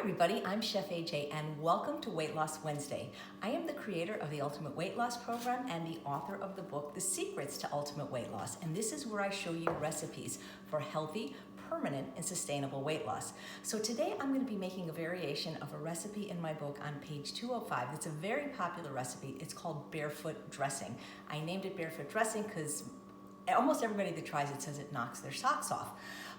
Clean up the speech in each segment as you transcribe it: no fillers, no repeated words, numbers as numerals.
everybody, I'm Chef AJ and welcome to Weight Loss Wednesday. I am the creator of the Ultimate Weight Loss Program and the author of the book, The Secrets to Ultimate Weight Loss. And this is where I show you recipes for healthy, permanent, and sustainable weight loss. So today I'm going to be making a variation of a recipe in my book on page 205. It's a very popular recipe. It's called Barefoot Dressing. I named it Barefoot Dressing because almost everybody that tries it says it knocks their socks off.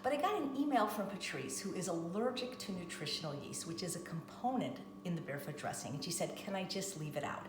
But I got an email from Patrice, who is allergic to nutritional yeast, which is a component in the Barefoot Dressing. And she said, can I just leave it out?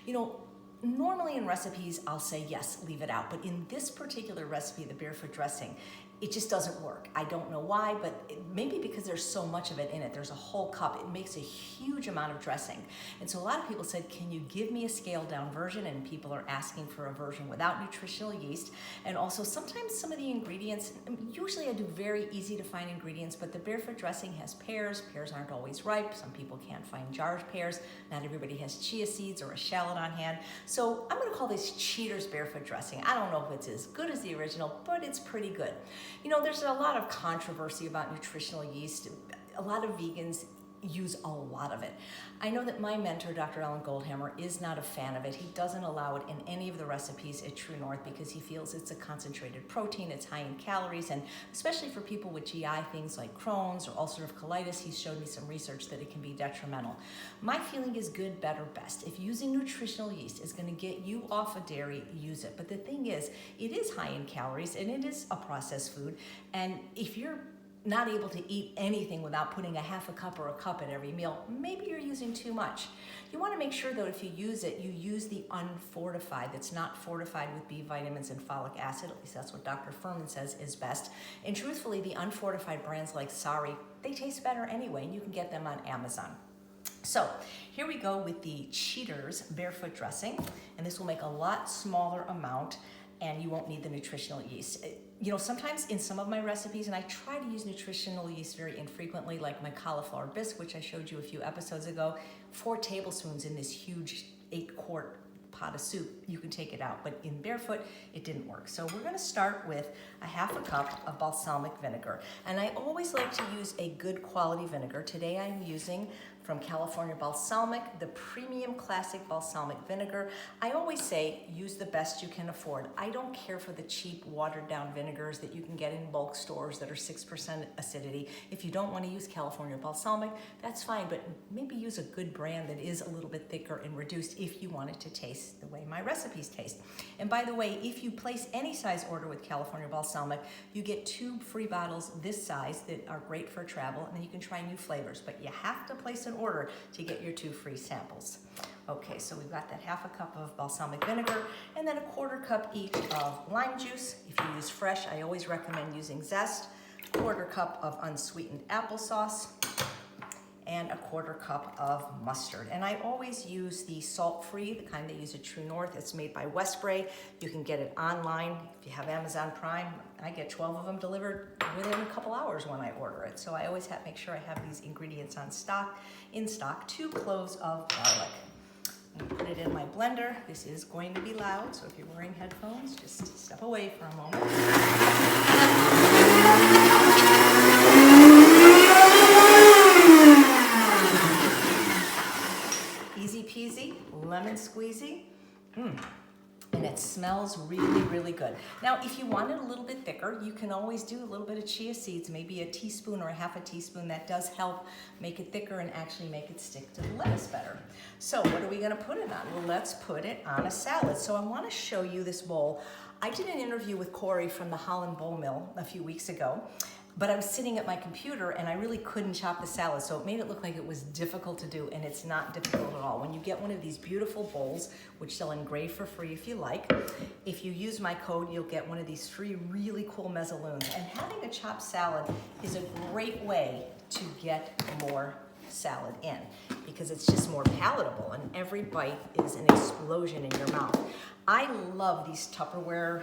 You know, normally in recipes, I'll say, yes, leave it out. But in this particular recipe, the Barefoot Dressing, it just doesn't work. I don't know why, but maybe because there's so much of it in it. There's a whole cup. It makes a huge amount of dressing. And so a lot of people said, can you give me a scaled down version? And people are asking for a version without nutritional yeast. And also sometimes some of the ingredients, usually I do very easy to find ingredients, but the Barefoot Dressing has pears. Pears aren't always ripe. Some people can't find jarred pears. Not everybody has chia seeds or a shallot on hand. So I'm gonna call this Cheater's Barefoot Dressing. I don't know if it's as good as the original, but it's pretty good. You know, there's a lot of controversy about nutritional yeast. A lot of vegans use a lot of it. I know that my mentor, Dr. Alan Goldhammer, is not a fan of it. He doesn't allow it in any of the recipes at True North because he feels it's a concentrated protein, it's high in calories, and especially for people with GI things like Crohn's or ulcerative colitis, he's showed me some research that it can be detrimental. My feeling is good, better, best. If using nutritional yeast is going to get you off of dairy, use it. But the thing is, it is high in calories and it is a processed food, and if you're not able to eat anything without putting a half a cup or a cup at every meal, maybe you're using too much. You want to make sure though if you use it, you use the unfortified, that's not fortified with B vitamins and folic acid, at least that's what Dr. Furman says is best. And truthfully, the unfortified brands like Sari, they taste better anyway, and you can get them on Amazon. So here we go with the Cheater's Barefoot Dressing, and this will make a lot smaller amount and you won't need the nutritional yeast. You know, sometimes in some of my recipes, and I try to use nutritional yeast very infrequently, like my cauliflower bisque, which I showed you a few episodes ago, 4 tablespoons in this huge 8-quart pot of soup, you can take it out. But in Barefoot, it didn't work. So we're gonna start with a half a cup of balsamic vinegar. And I always like to use a good quality vinegar. Today I'm using from California Balsamic, the premium classic balsamic vinegar. I always say use the best you can afford. I don't care for the cheap watered down vinegars that you can get in bulk stores that are 6% acidity. If you don't want to use California Balsamic, that's fine, but maybe use a good brand that is a little bit thicker and reduced if you want it to taste the way my recipes taste. And by the way, if you place any size order with California Balsamic, you get 2 free bottles this size that are great for travel, and then you can try new flavors, but you have to place an order to get your 2 free samples. Okay, so we've got that half a cup of balsamic vinegar and then a 1/4 cup each of lime juice. If you use fresh, I always recommend using zest, 1/4 cup of unsweetened applesauce, and a 1/4 cup of mustard. And I always use the salt-free, the kind they use at True North. It's made by Westbrae. You can get it online. If you have Amazon Prime, I get 12 of them delivered within a couple hours when I order it. So I always make sure I have these ingredients in stock. 2 cloves of garlic. I'm gonna put it in my blender. This is going to be loud, so if you're wearing headphones, just step away for a moment. Easy peasy, lemon squeezy. And it smells really, really good. Now, if you want it a little bit thicker, you can always do a little bit of chia seeds, maybe a teaspoon or a half a teaspoon. That does help make it thicker and actually make it stick to the lettuce better. So what are we gonna put it on? Well, let's put it on a salad. So I wanna show you this bowl. I did an interview with Corey from the Holland Bowl mill a few weeks ago, but I was sitting at my computer and I really couldn't chop the salad, so it made it look like it was difficult to do, and it's not difficult at all. When you get one of these beautiful bowls, which they'll engrave for free if you like, if you use my code, you'll get one of these free really cool Mezzaloons. And having a chopped salad is a great way to get more salad in because it's just more palatable and every bite is an explosion in your mouth. I love these Tupperware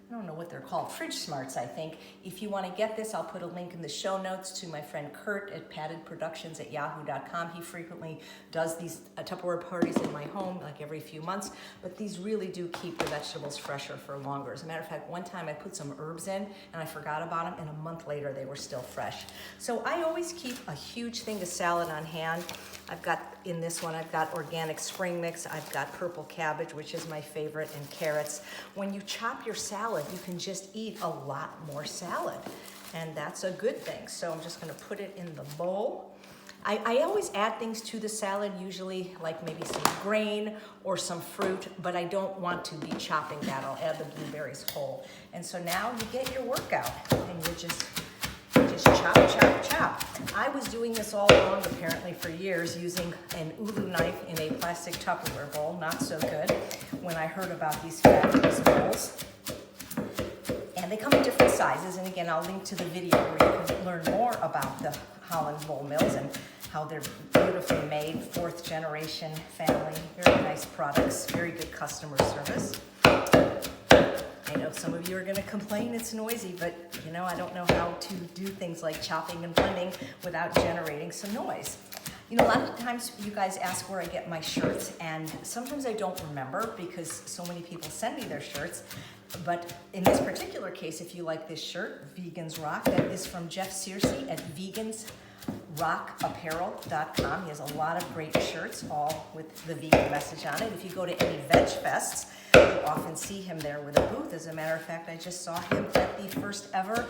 I don't know what they're called, Fridge Smarts, I think. If you want to get this, I'll put a link in the show notes to my friend Kurt at paddedproductions@yahoo.com. He frequently does these Tupperware parties in my home, like every few months, but these really do keep the vegetables fresher for longer. As a matter of fact, one time I put some herbs in and I forgot about them, and a month later they were still fresh. So I always keep a huge thing of salad on hand. I've got, in this one, I've got organic spring mix, I've got purple cabbage, which is my favorite, and carrots. When you chop your salad, you can just eat a lot more salad, and that's a good thing. So I'm just gonna put it in the bowl. I always add things to the salad, usually like maybe some grain or some fruit, but I don't want to be chopping that. I'll add the blueberries whole. And so now you get your workout, and you just chop, chop, chop. I was doing this all along, apparently, for years, using an ulu knife in a plastic Tupperware bowl. Not so good when I heard about these fabulous bowls. And they come in different sizes. And again, I'll link to the video where you can learn more about the Holland Bowl mills and how they're beautifully made, 4th generation family, very nice products, very good customer service. I know some of you are going to complain it's noisy, but you know, I don't know how to do things like chopping and blending without generating some noise. You know, a lot of times you guys ask where I get my shirts, and sometimes I don't remember because so many people send me their shirts. But in this particular case, if you like this shirt, Vegans Rock, that is from Jeff Searcy at vegansrockapparel.com. He has a lot of great shirts, all with the vegan message on it. If you go to any veg fests, you often see him there with a booth. As a matter of fact, I just saw him at the first ever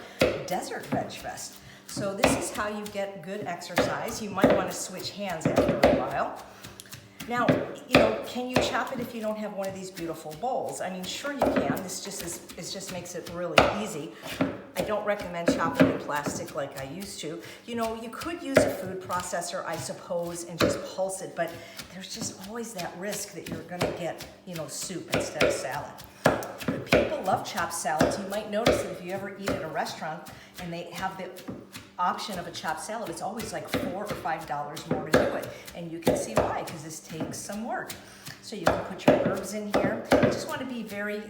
Desert Veg Fest. So this is how you get good exercise. You might want to switch hands after a while. Now, you know, can you chop it if you don't have one of these beautiful bowls? I mean, sure you can. This just makes it really easy. I don't recommend chopping in plastic like I used to. You know, you could use a food processor, I suppose, and just pulse it, but there's just always that risk that you're gonna get, you know, soup instead of salad. But people love chopped salads. You might notice that if you ever eat at a restaurant and they have the option of a chopped salad, it's always like $4 or $5 more to do it. And you can see why, because this takes some work. So you can put your herbs in here. You just want to be very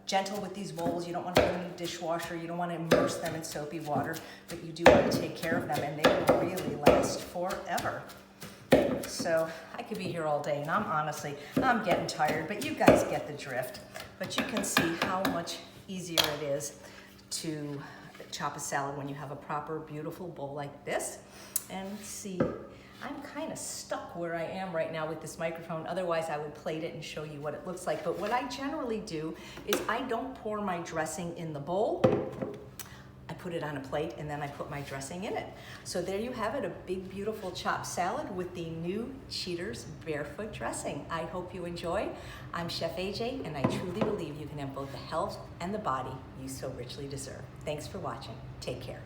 gentle with these bowls. You don't want to put them in the dishwasher. You don't want to immerse them in soapy water, but you do want to take care of them, and they will really last forever. So I could be here all day, and I'm getting tired, but you guys get the drift. But you can see how much easier it is to chop a salad when you have a proper, beautiful bowl like this. And see, I'm kind of stuck where I am right now with this microphone. Otherwise, I would plate it and show you what it looks like. But what I generally do is I don't pour my dressing in the bowl. I put it on a plate, and then I put my dressing in it. So there you have it, a big, beautiful chopped salad with the new Cheater's Barefoot Dressing. I hope you enjoy. I'm Chef AJ, and I truly believe you can have both the health and the body you so richly deserve. Thanks for watching. Take care.